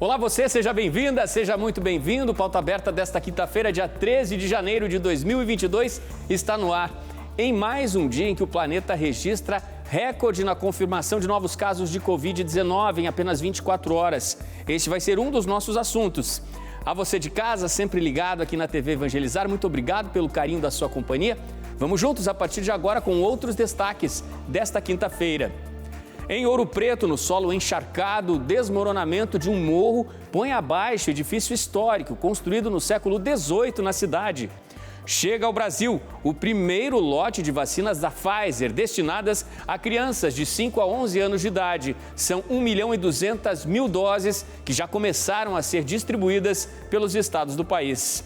Olá você, seja bem-vinda, seja muito bem-vindo. Pauta Aberta desta quinta-feira, dia 13 de janeiro de 2022, está no ar. Em mais um dia em que o planeta registra recorde na confirmação de novos casos de Covid-19 em apenas 24 horas. Este vai ser um dos nossos assuntos. A você de casa, sempre ligado aqui na TV Evangelizar, muito obrigado pelo carinho da sua companhia. Vamos juntos a partir de agora com outros destaques desta quinta-feira. Em Ouro Preto, no solo encharcado, o desmoronamento de um morro põe abaixo edifício histórico construído no século XVIII na cidade. Chega ao Brasil o primeiro lote de vacinas da Pfizer destinadas a crianças de 5 a 11 anos de idade. São 1.200.000 doses que já começaram a ser distribuídas pelos estados do país.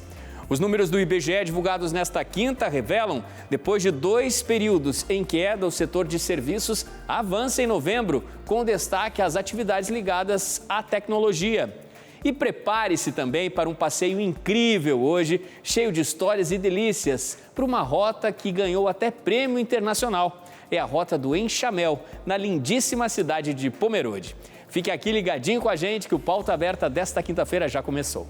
Os números do IBGE divulgados nesta quinta revelam, depois de 2 períodos em queda, o setor de serviços avança em novembro, com destaque às atividades ligadas à tecnologia. E prepare-se também para um passeio incrível hoje, cheio de histórias e delícias, para uma rota que ganhou até prêmio internacional. É a Rota do Enxamel, na lindíssima cidade de Pomerode. Fique aqui ligadinho com a gente que o Pauta Aberta desta quinta-feira já começou.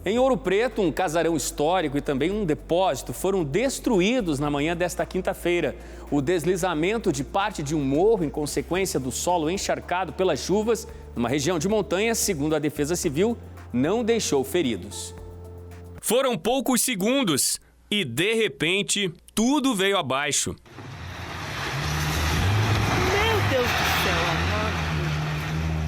Em Ouro Preto, um casarão histórico e também um depósito foram destruídos na manhã desta quinta-feira. O deslizamento de parte de um morro em consequência do solo encharcado pelas chuvas, numa região de montanha, segundo a Defesa Civil, não deixou feridos. Foram poucos segundos e, de repente, tudo veio abaixo. Meu Deus do céu, amor.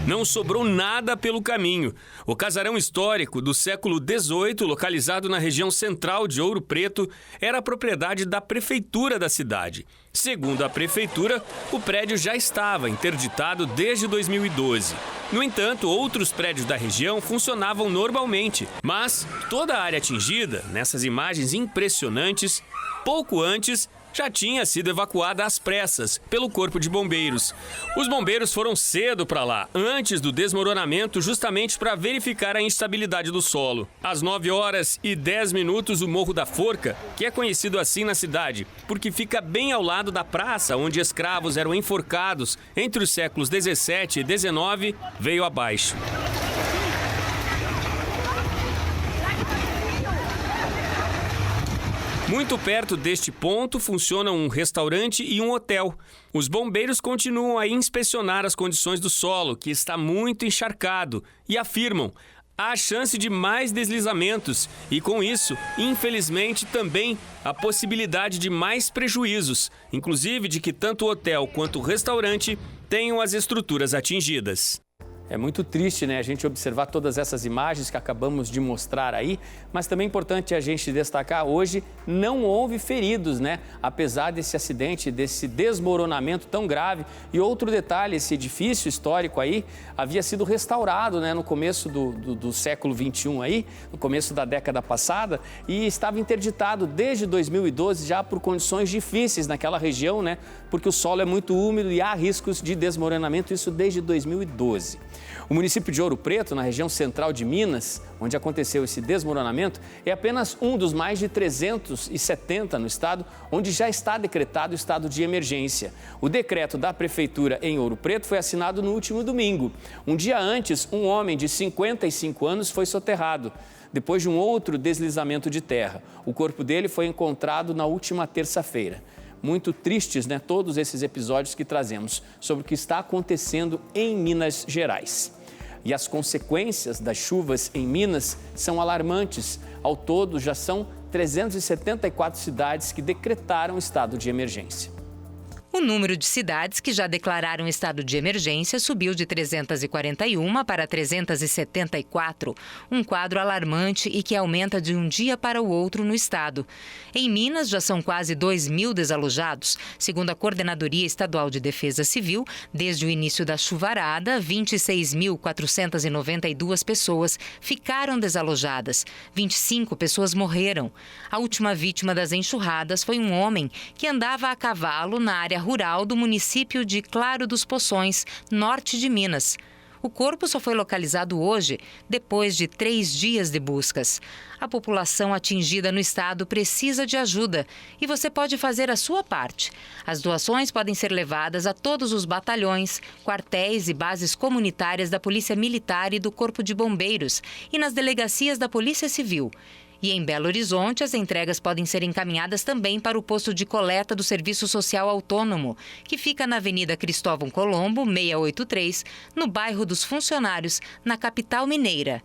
Não sobrou nada pelo caminho. O casarão histórico do século XVIII, localizado na região central de Ouro Preto, era propriedade da prefeitura da cidade. Segundo a prefeitura, o prédio já estava interditado desde 2012. No entanto, outros prédios da região funcionavam normalmente, mas toda a área atingida, nessas imagens impressionantes, pouco antes já tinha sido evacuada às pressas pelo Corpo de Bombeiros. Os bombeiros foram cedo para lá, antes do desmoronamento, justamente para verificar a instabilidade do solo. Às 9h10, o Morro da Forca, que é conhecido assim na cidade, porque fica bem ao lado da praça onde escravos eram enforcados entre os séculos 17 e 19, veio abaixo. Muito perto deste ponto funcionam um restaurante e um hotel. Os bombeiros continuam a inspecionar as condições do solo, que está muito encharcado, e afirmam: há chance de mais deslizamentos e, com isso, infelizmente, também a possibilidade de mais prejuízos, inclusive de que tanto o hotel quanto o restaurante tenham as estruturas atingidas. É muito triste, né, a gente observar todas essas imagens que acabamos de mostrar aí, mas também é importante a gente destacar, hoje não houve feridos, né, apesar desse acidente, desse desmoronamento tão grave. E outro detalhe, esse edifício histórico aí havia sido restaurado, né, no começo do século XXI aí, no começo da década passada, e estava interditado desde 2012 já por condições difíceis naquela região, né, porque o solo é muito úmido e há riscos de desmoronamento, isso desde 2012. O município de Ouro Preto, na região central de Minas, onde aconteceu esse desmoronamento, é apenas um dos mais de 370 no estado, onde já está decretado o estado de emergência. O decreto da prefeitura em Ouro Preto foi assinado no último domingo. Um dia antes, um homem de 55 anos foi soterrado, depois de um outro deslizamento de terra. O corpo dele foi encontrado na última terça-feira. Muito tristes, né, todos esses episódios que trazemos sobre o que está acontecendo em Minas Gerais. E as consequências das chuvas em Minas são alarmantes. Ao todo, já são 374 cidades que decretaram estado de emergência. O número de cidades que já declararam estado de emergência subiu de 341 para 374, um quadro alarmante e que aumenta de um dia para o outro no estado. Em Minas, já são quase 2.000 desalojados. Segundo a Coordenadoria Estadual de Defesa Civil, desde o início da chuvarada, 26.492 pessoas ficaram desalojadas. 25 pessoas morreram. A última vítima das enxurradas foi um homem que andava a cavalo na área rural do município de Claro dos Poções, norte de Minas. O corpo só foi localizado hoje, depois de 3 dias de buscas. A população atingida no estado precisa de ajuda e você pode fazer a sua parte. As doações podem ser levadas a todos os batalhões, quartéis e bases comunitárias da Polícia Militar e do Corpo de Bombeiros e nas delegacias da Polícia Civil. E em Belo Horizonte, as entregas podem ser encaminhadas também para o posto de coleta do Serviço Social Autônomo, que fica na Avenida Cristóvão Colombo, 683, no bairro dos Funcionários, na capital mineira.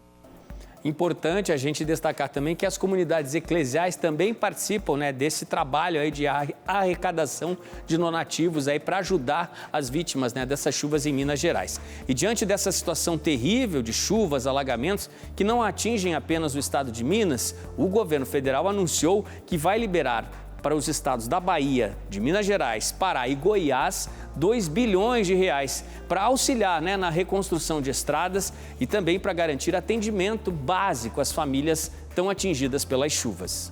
Importante a gente destacar também que as comunidades eclesiais também participam, né, desse trabalho aí de arrecadação de donativos aí para ajudar as vítimas, né, dessas chuvas em Minas Gerais. E diante dessa situação terrível de chuvas, alagamentos, que não atingem apenas o estado de Minas, o governo federal anunciou que vai liberar para os estados da Bahia, de Minas Gerais, Pará e Goiás, 2 bilhões de reais para auxiliar, né, na reconstrução de estradas e também para garantir atendimento básico às famílias tão atingidas pelas chuvas.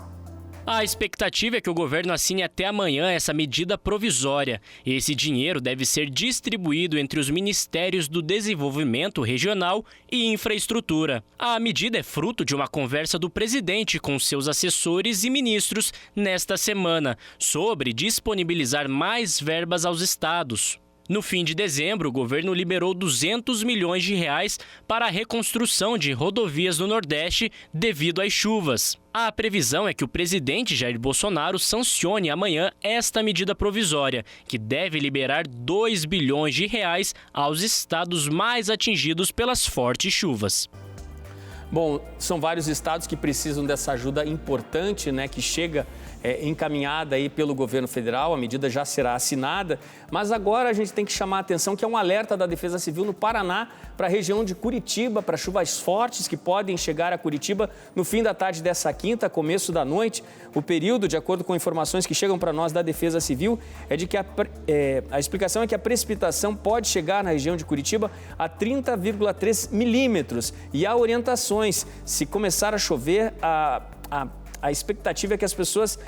A expectativa é que o governo assine até amanhã essa medida provisória. Esse dinheiro deve ser distribuído entre os Ministérios do Desenvolvimento Regional e Infraestrutura. A medida é fruto de uma conversa do presidente com seus assessores e ministros nesta semana sobre disponibilizar mais verbas aos estados. No fim de dezembro, o governo liberou 200 milhões de reais para a reconstrução de rodovias no Nordeste devido às chuvas. A previsão é que o presidente Jair Bolsonaro sancione amanhã esta medida provisória, que deve liberar 2 bilhões de reais aos estados mais atingidos pelas fortes chuvas. Bom, são vários estados que precisam dessa ajuda importante, né, que chega encaminhada aí pelo governo federal, a medida já será assinada, mas agora a gente tem que chamar a atenção que é um alerta da Defesa Civil no Paraná para a região de Curitiba, para chuvas fortes que podem chegar a Curitiba no fim da tarde dessa quinta, começo da noite. O período, de acordo com informações que chegam para nós da Defesa Civil, é de que a explicação é que a precipitação pode chegar na região de Curitiba a 30,3 milímetros e há orientações, se começar a chover, a expectativa é que as pessoas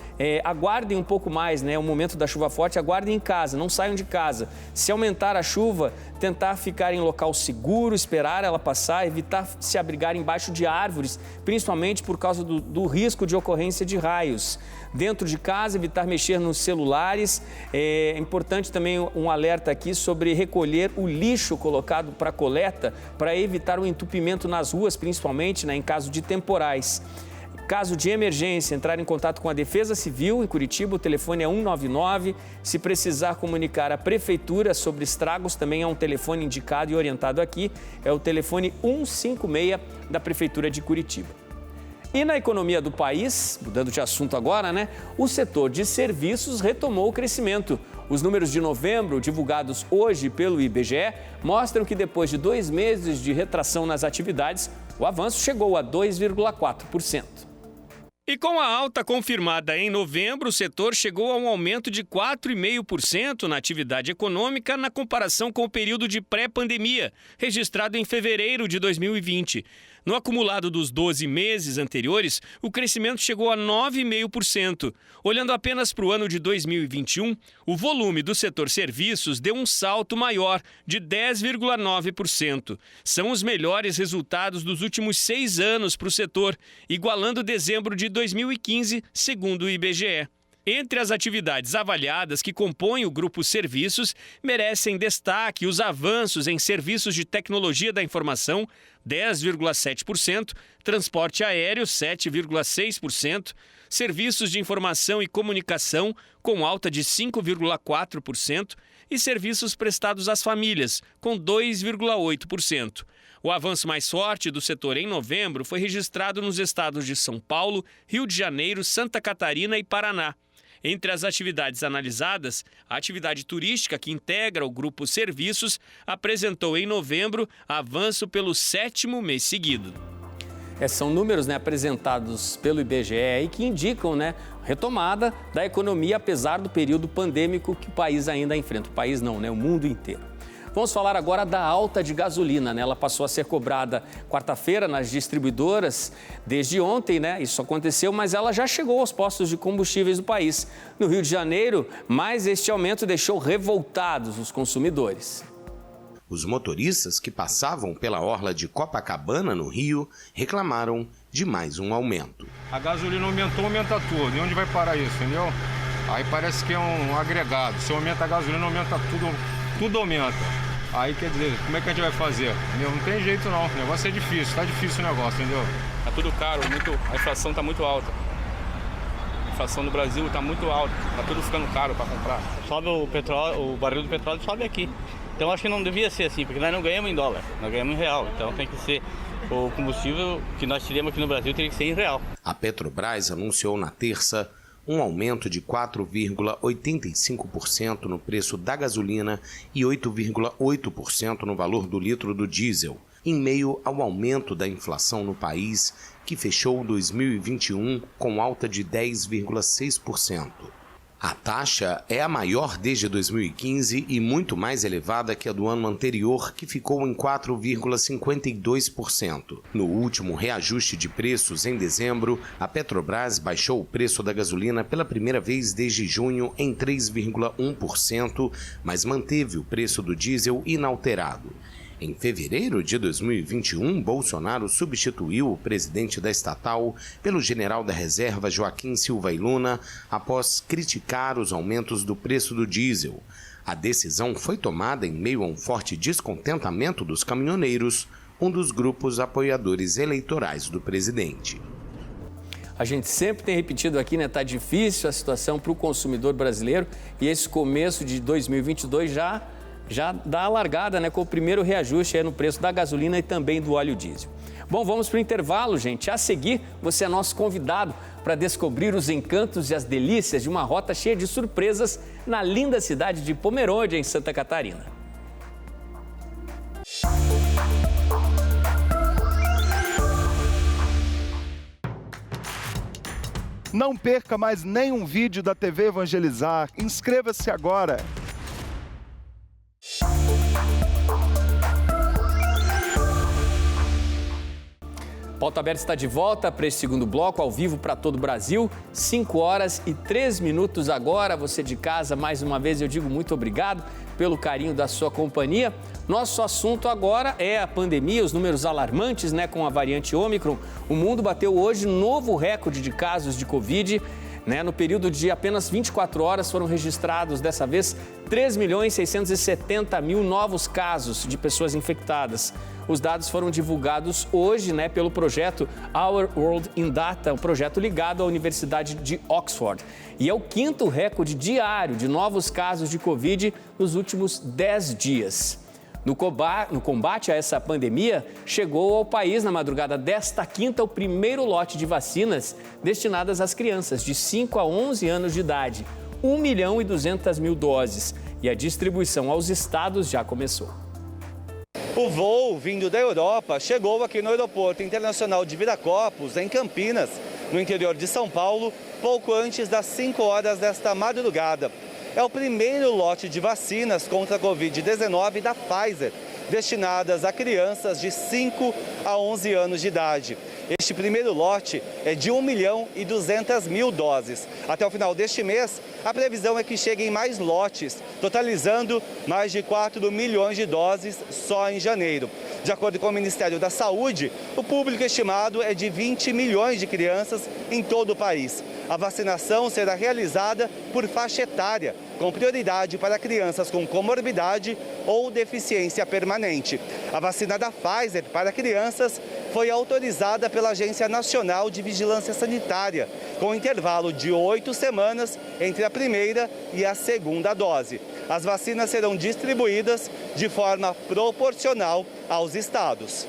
aguardem um pouco mais, né? O momento da chuva forte, aguardem em casa, não saiam de casa. Se aumentar a chuva, tentar ficar em local seguro, esperar ela passar, evitar se abrigar embaixo de árvores, principalmente por causa do risco de ocorrência de raios. Dentro de casa, evitar mexer nos celulares. É importante também um alerta aqui sobre recolher o lixo colocado para coleta, para evitar o entupimento nas ruas, principalmente, né, em caso de temporais. Caso de emergência, entrar em contato com a Defesa Civil em Curitiba, o telefone é 199. Se precisar comunicar à Prefeitura sobre estragos, também é um telefone indicado e orientado aqui, é o telefone 156 da Prefeitura de Curitiba. E na economia do país, mudando de assunto agora, né? O setor de serviços retomou o crescimento. Os números de novembro, divulgados hoje pelo IBGE, mostram que depois de 2 meses de retração nas atividades, o avanço chegou a 2,4%. E com a alta confirmada em novembro, o setor chegou a um aumento de 4,5% na atividade econômica na comparação com o período de pré-pandemia, registrado em fevereiro de 2020. No acumulado dos 12 meses anteriores, o crescimento chegou a 9,5%. Olhando apenas para o ano de 2021, o volume do setor serviços deu um salto maior, de 10,9%. São os melhores resultados dos últimos 6 anos para o setor, igualando dezembro de 2015, segundo o IBGE. Entre as atividades avaliadas que compõem o grupo Serviços, merecem destaque os avanços em serviços de tecnologia da informação, 10,7%, transporte aéreo, 7,6%, serviços de informação e comunicação, com alta de 5,4%, e serviços prestados às famílias, com 2,8%. O avanço mais forte do setor em novembro foi registrado nos estados de São Paulo, Rio de Janeiro, Santa Catarina e Paraná. Entre as atividades analisadas, a atividade turística, que integra o grupo Serviços, apresentou em novembro avanço pelo 7º mês seguido. São números, né, apresentados pelo IBGE e que indicam, né, retomada da economia, apesar do período pandêmico que o país ainda enfrenta. O país não, né, o mundo inteiro. Vamos falar agora da alta de gasolina, né? Ela passou a ser cobrada quarta-feira nas distribuidoras desde ontem, né? Isso aconteceu, mas ela já chegou aos postos de combustíveis do país. No Rio de Janeiro, mas este aumento deixou revoltados os consumidores. Os motoristas que passavam pela orla de Copacabana, no Rio, reclamaram de mais um aumento. A gasolina aumentou, aumenta tudo. E onde vai parar isso, entendeu? Aí parece que é um agregado. Se aumenta a gasolina, aumenta tudo, tudo aumenta. Aí quer dizer, como é que a gente vai fazer? Entendeu? Não tem jeito não, o negócio é difícil, tá difícil o negócio, entendeu? Tá tudo caro, a inflação tá muito alta. A inflação no Brasil tá muito alta, tá tudo ficando caro para comprar. Sobe o petróleo, o barril do petróleo sobe aqui. Então acho que não devia ser assim, porque nós não ganhamos em dólar, nós ganhamos em real. Então tem que ser o combustível que nós teríamos aqui no Brasil teria que ser em real. A Petrobras anunciou na terça um aumento de 4,85% no preço da gasolina e 8,8% no valor do litro do diesel, em meio ao aumento da inflação no país, que fechou 2021 com alta de 10,6%. A taxa é a maior desde 2015 e muito mais elevada que a do ano anterior, que ficou em 4,52%. No último reajuste de preços, em dezembro, a Petrobras baixou o preço da gasolina pela primeira vez desde junho em 3,1%, mas manteve o preço do diesel inalterado. Em fevereiro de 2021, Bolsonaro substituiu o presidente da estatal pelo general da reserva Joaquim Silva e Luna após criticar os aumentos do preço do diesel. A decisão foi tomada em meio a um forte descontentamento dos caminhoneiros, um dos grupos apoiadores eleitorais do presidente. A gente sempre tem repetido aqui, né? Tá difícil a situação para o consumidor brasileiro e esse começo de 2022 já dá a largada, né, com o primeiro reajuste aí no preço da gasolina e também do óleo diesel. Bom, vamos para o intervalo, gente. A seguir, você é nosso convidado para descobrir os encantos e as delícias de uma rota cheia de surpresas na linda cidade de Pomerode, em Santa Catarina. Não perca mais nenhum vídeo da TV Evangelizar. Inscreva-se agora. Pauta Aberta está de volta para esse segundo bloco, ao vivo para todo o Brasil. 5h03 agora. Você de casa, mais uma vez eu digo muito obrigado pelo carinho da sua companhia. Nosso assunto agora é a pandemia, os números alarmantes, né, com a variante Ômicron. O mundo bateu hoje novo recorde de casos de Covid. No período de apenas 24 horas foram registrados, dessa vez, 3.670.000 novos casos de pessoas infectadas. Os dados foram divulgados hoje, pelo projeto Our World in Data, um projeto ligado à Universidade de Oxford. E é o 5º recorde diário de novos casos de Covid nos últimos 10 dias. No combate a essa pandemia, chegou ao país na madrugada desta quinta o primeiro lote de vacinas destinadas às crianças de 5 a 11 anos de idade, 1.200.000 doses. E a distribuição aos estados já começou. O voo vindo da Europa chegou aqui no Aeroporto Internacional de Viracopos, em Campinas, no interior de São Paulo, pouco antes das 5 horas desta madrugada. É o primeiro lote de vacinas contra a Covid-19 da Pfizer, destinadas a crianças de 5 a 11 anos de idade. Este primeiro lote é de 1.200.000 doses. Até o final deste mês, a previsão é que cheguem mais lotes, totalizando mais de 4 milhões de doses só em janeiro. De acordo com o Ministério da Saúde, o público estimado é de 20 milhões de crianças em todo o país. A vacinação será realizada por faixa etária, com prioridade para crianças com comorbidade ou deficiência permanente. A vacina da Pfizer para crianças foi autorizada pela Agência Nacional de Vigilância Sanitária, com intervalo de 8 semanas entre a primeira e a segunda dose. As vacinas serão distribuídas de forma proporcional aos estados.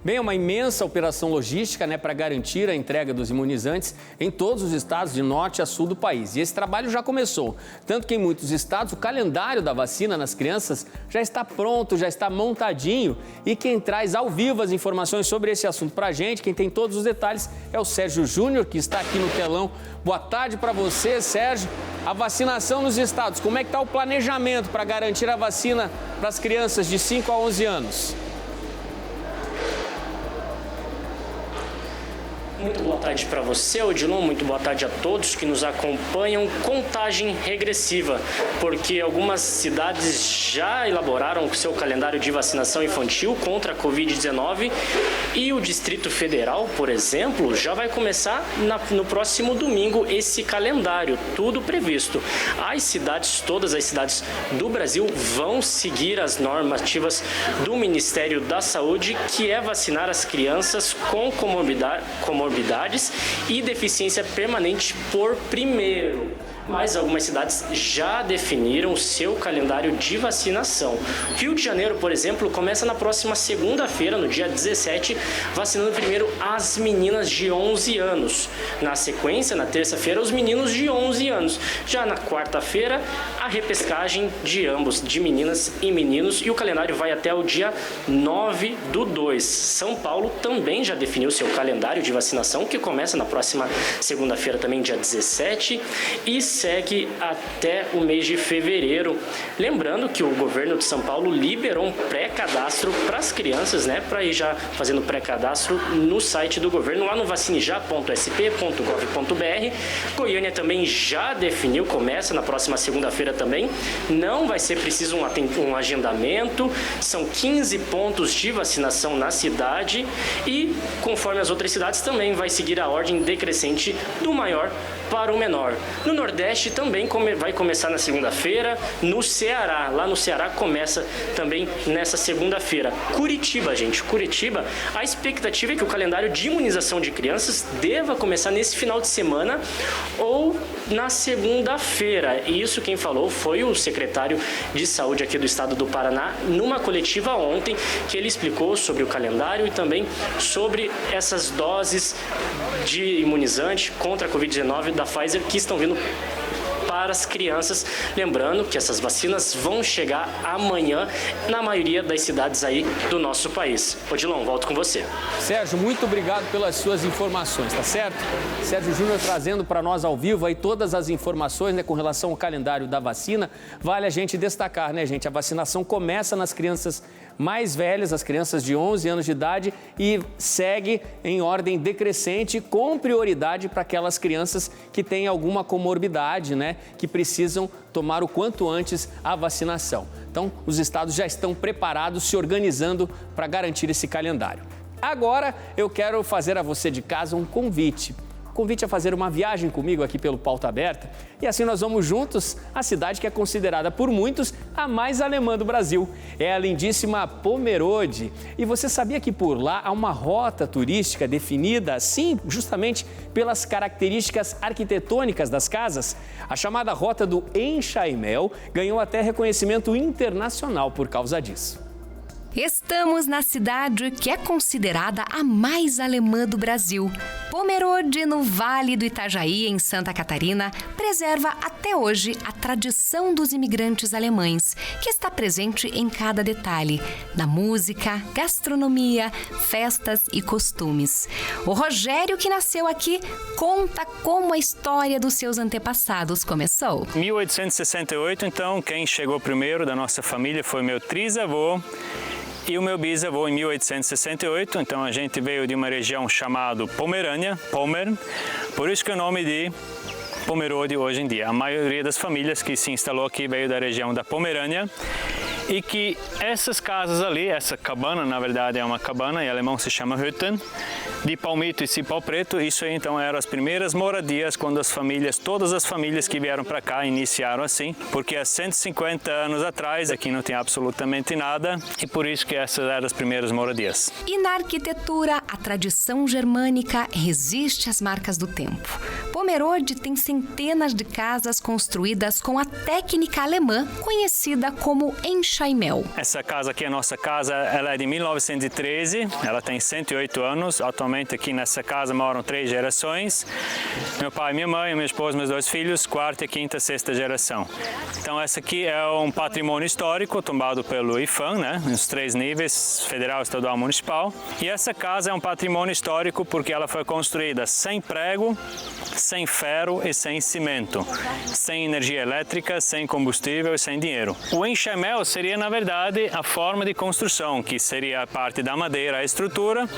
Bem, é uma imensa operação logística, para garantir a entrega dos imunizantes em todos os estados de norte a sul do país. E esse trabalho já começou. Tanto que em muitos estados o calendário da vacina nas crianças já está pronto, já está montadinho. E quem traz ao vivo as informações sobre esse assunto para a gente, quem tem todos os detalhes, é o Sérgio Júnior, que está aqui no telão. Boa tarde para você, Sérgio. A vacinação nos estados, como é que está o planejamento para garantir a vacina para as crianças de 5 a 11 anos? Muito boa tarde para você, Odilon. Muito boa tarde a todos que nos acompanham. Contagem regressiva, porque algumas cidades já elaboraram o seu calendário de vacinação infantil contra a Covid-19 e o Distrito Federal, por exemplo, já vai começar no próximo domingo esse calendário, tudo previsto. Todas as cidades do Brasil vão seguir as normativas do Ministério da Saúde, que é vacinar as crianças com comorbidades e deficiência permanente por primeiro. Mas algumas cidades já definiram o seu calendário de vacinação. Rio de Janeiro, por exemplo, começa na próxima segunda-feira, no dia 17, vacinando primeiro as meninas de 11 anos. Na sequência, na terça-feira, os meninos de 11 anos. Já na quarta-feira, a repescagem de ambos, de meninas e meninos, e o calendário vai até o dia 9/2. São Paulo também já definiu seu calendário de vacinação, que começa na próxima segunda-feira, também dia 17, e segue até o mês de fevereiro. Lembrando que o governo de São Paulo liberou um pré-cadastro para as crianças, né, para ir já fazendo pré-cadastro no site do governo, lá no vacinejá.sp.gov.br. Goiânia também já definiu, começa na próxima segunda-feira também. Não vai ser preciso um agendamento, são 15 pontos de vacinação na cidade e, conforme as outras cidades, também vai seguir a ordem decrescente do maior para o menor. No Nordeste também vai começar na segunda-feira. No Ceará, lá no Ceará começa também nessa segunda-feira. Curitiba, a expectativa é que o calendário de imunização de crianças deva começar nesse final de semana ou na segunda-feira. E isso quem falou foi o secretário de Saúde aqui do estado do Paraná, numa coletiva ontem, que ele explicou sobre o calendário e também sobre essas doses de imunizante contra a Covid-19 da Pfizer que estão vindo para as crianças. Lembrando que essas vacinas vão chegar amanhã na maioria das cidades aí do nosso país. Odilon, volto com você. Sérgio, muito obrigado pelas suas informações, tá certo? Sérgio Júnior trazendo para nós ao vivo aí todas as informações, né, com relação ao calendário da vacina. Vale a gente destacar, né, gente? A vacinação começa nas crianças mais velhas, as crianças de 11 anos de idade, e segue em ordem decrescente, com prioridade para aquelas crianças que têm alguma comorbidade, né, que precisam tomar o quanto antes a vacinação. Então, os estados já estão preparados, se organizando para garantir esse calendário. Agora, eu quero fazer a você de casa um convite a fazer uma viagem comigo aqui pelo Pauta Aberta, e assim nós vamos juntos à cidade que é considerada por muitos a mais alemã do Brasil. É a lindíssima Pomerode. E você sabia que por lá há uma rota turística definida, sim, justamente pelas características arquitetônicas das casas? A chamada Rota do Enxaimel ganhou até reconhecimento internacional por causa disso. Estamos na cidade que é considerada a mais alemã do Brasil. Pomerode, no Vale do Itajaí, em Santa Catarina, preserva até hoje a tradição dos imigrantes alemães, que está presente em cada detalhe, na música, gastronomia, festas e costumes. O Rogério, que nasceu aqui, conta como a história dos seus antepassados começou. Em 1868, então, quem chegou primeiro da nossa família foi meu trisavô e o meu bisavô em 1868, então a gente veio de uma região chamada Pomerânia, Pommern, por isso que o nome de Pomerode hoje em dia. A maioria das famílias que se instalou aqui veio da região da Pomerânia, e que essas casas ali, essa cabana, na verdade é uma cabana, em alemão se chama Hütten, de palmito e cipó preto. Isso aí então eram as primeiras moradias quando todas as famílias que vieram para cá iniciaram assim, porque há 150 anos atrás aqui não tinha absolutamente nada, e por isso que essas eram as primeiras moradias. E na arquitetura, a tradição germânica resiste às marcas do tempo. Pomerode tem centenas de casas construídas com a técnica alemã conhecida como Enxaimel. Essa casa aqui, a nossa casa, ela é de 1913, ela tem 108 anos. Atualmente aqui nessa casa moram 3 gerações. Meu pai, minha mãe, minha esposa, meus 2 filhos, 4ª, 5ª, 6ª geração. Então essa aqui é um patrimônio histórico tombado pelo IPHAN, né, nos 3 níveis, federal, estadual, municipal. E essa casa é um patrimônio histórico porque ela foi construída sem prego, sem ferro e sem cimento, sem energia elétrica, sem combustível e sem dinheiro. O enxaimel seria, na verdade, a forma de construção, que seria a parte da madeira, a estrutura,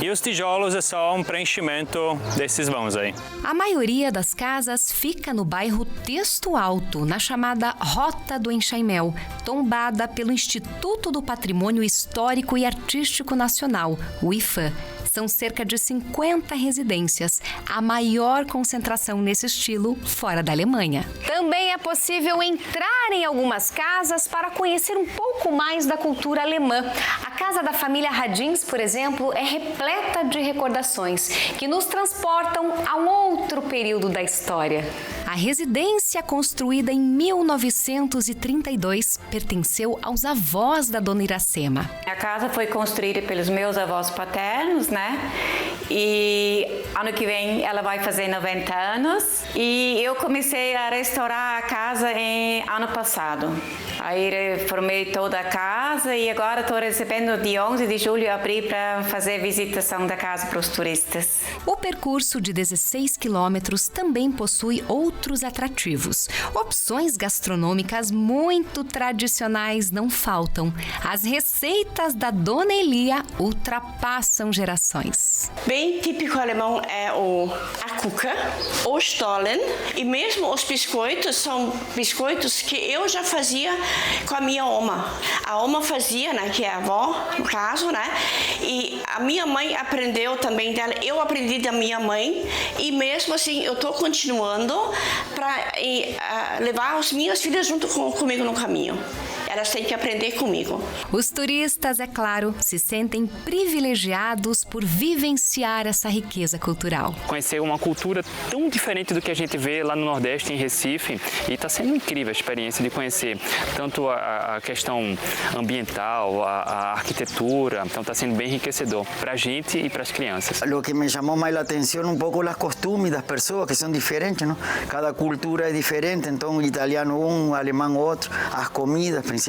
e os tijolos é só um preenchimento desses vãos aí. A maioria das casas fica no bairro Texto Alto, na chamada Rota do Enxaimel, tombada pelo Instituto do Patrimônio Histórico e Artístico Nacional, o IFAM. São cerca de 50 residências, a maior concentração nesse estilo fora da Alemanha. Também é possível entrar em algumas casas para conhecer um pouco mais da cultura alemã. A casa da família Radins, por exemplo, é repleta de recordações que nos transportam a um outro período da história. A residência, construída em 1932, pertenceu aos avós da dona Iracema. A casa foi construída pelos meus avós paternos, né? E ano que vem ela vai fazer 90 anos. E eu comecei a restaurar a casa ano passado. Aí reformei toda a casa e agora estou recebendo de 11 de julho a abrir para fazer visitação da casa para os turistas. O percurso de 16 quilômetros também possui outros atrativos. Opções gastronômicas muito tradicionais não faltam. As receitas da Dona Elia ultrapassam gerações. Bem típico alemão é a cuca, o stollen e mesmo os biscoitos são biscoitos que eu já fazia com a minha oma. A oma fazia, né, que é a avó, no caso, né? E a minha mãe aprendeu também dela, eu aprendi da minha mãe e mesmo assim eu estou continuando para levar as minhas filhas junto comigo no caminho. Elas têm que aprender comigo. Os turistas, é claro, se sentem privilegiados por vivenciar essa riqueza cultural. Conhecer uma cultura tão diferente do que a gente vê lá no Nordeste, em Recife, e está sendo incrível a experiência de conhecer tanto a questão ambiental, a arquitetura, então está sendo bem enriquecedor para a gente e para as crianças. O que me chamou mais a atenção um pouco os costumes das pessoas, que são diferentes, não? Cada cultura é diferente, então o italiano um, o alemão outro, as comidas principalmente.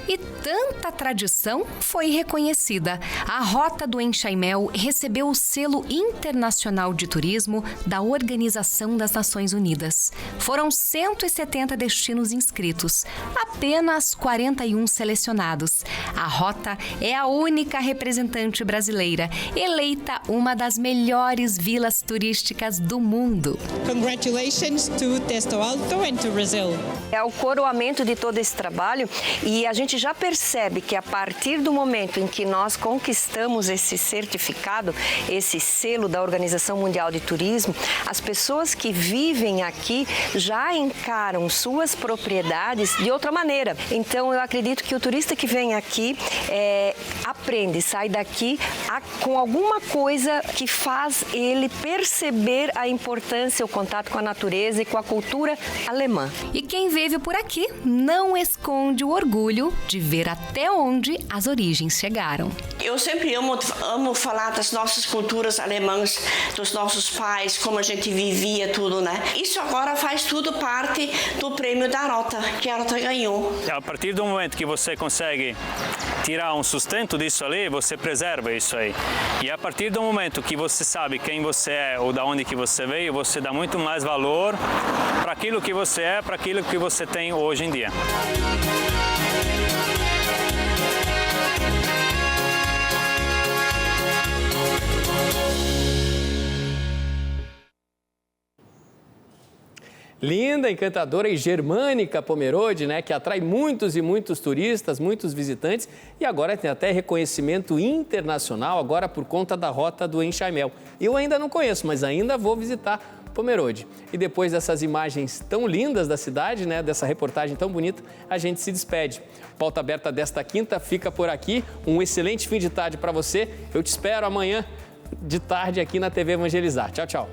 E tanta tradição foi reconhecida. A Rota do Enxaimel recebeu o selo internacional de turismo da Organização das Nações Unidas. Foram 170 destinos inscritos, apenas 41 selecionados. A Rota é a única representante brasileira, eleita uma das melhores vilas turísticas do mundo. Congratulations to Texto Alto and to Brazil. É o coroamento de todo esse trabalho e a gente já percebe que a partir do momento em que nós conquistamos esse certificado, esse selo da Organização Mundial de Turismo, as pessoas que vivem aqui já encaram suas propriedades de outra maneira. Então eu acredito que o turista que vem aqui aprende, sai daqui com alguma coisa que faz ele perceber a importância, o contato com a natureza e com a cultura alemã. E quem vive por aqui não esconde o orgulho de ver até onde as origens chegaram. Eu sempre amo falar das nossas culturas alemãs, dos nossos pais, como a gente vivia tudo, né? Isso agora faz tudo parte do prêmio da Rota, que a Rota ganhou. A partir do momento que você consegue tirar um sustento disso ali, você preserva isso aí. E a partir do momento que você sabe quem você é ou da onde que você veio, você dá muito mais valor para aquilo que você é, para aquilo que você tem hoje em dia. Linda, encantadora e germânica Pomerode, né? Que atrai muitos e muitos turistas, muitos visitantes e agora tem até reconhecimento internacional agora por conta da Rota do Enxaimel. Eu ainda não conheço, mas ainda vou visitar Pomerode. E depois dessas imagens tão lindas da cidade, né? Dessa reportagem tão bonita, a gente se despede. Pauta Aberta desta quinta fica por aqui. Um excelente fim de tarde para você. Eu te espero amanhã de tarde aqui na TV Evangelizar. Tchau, tchau.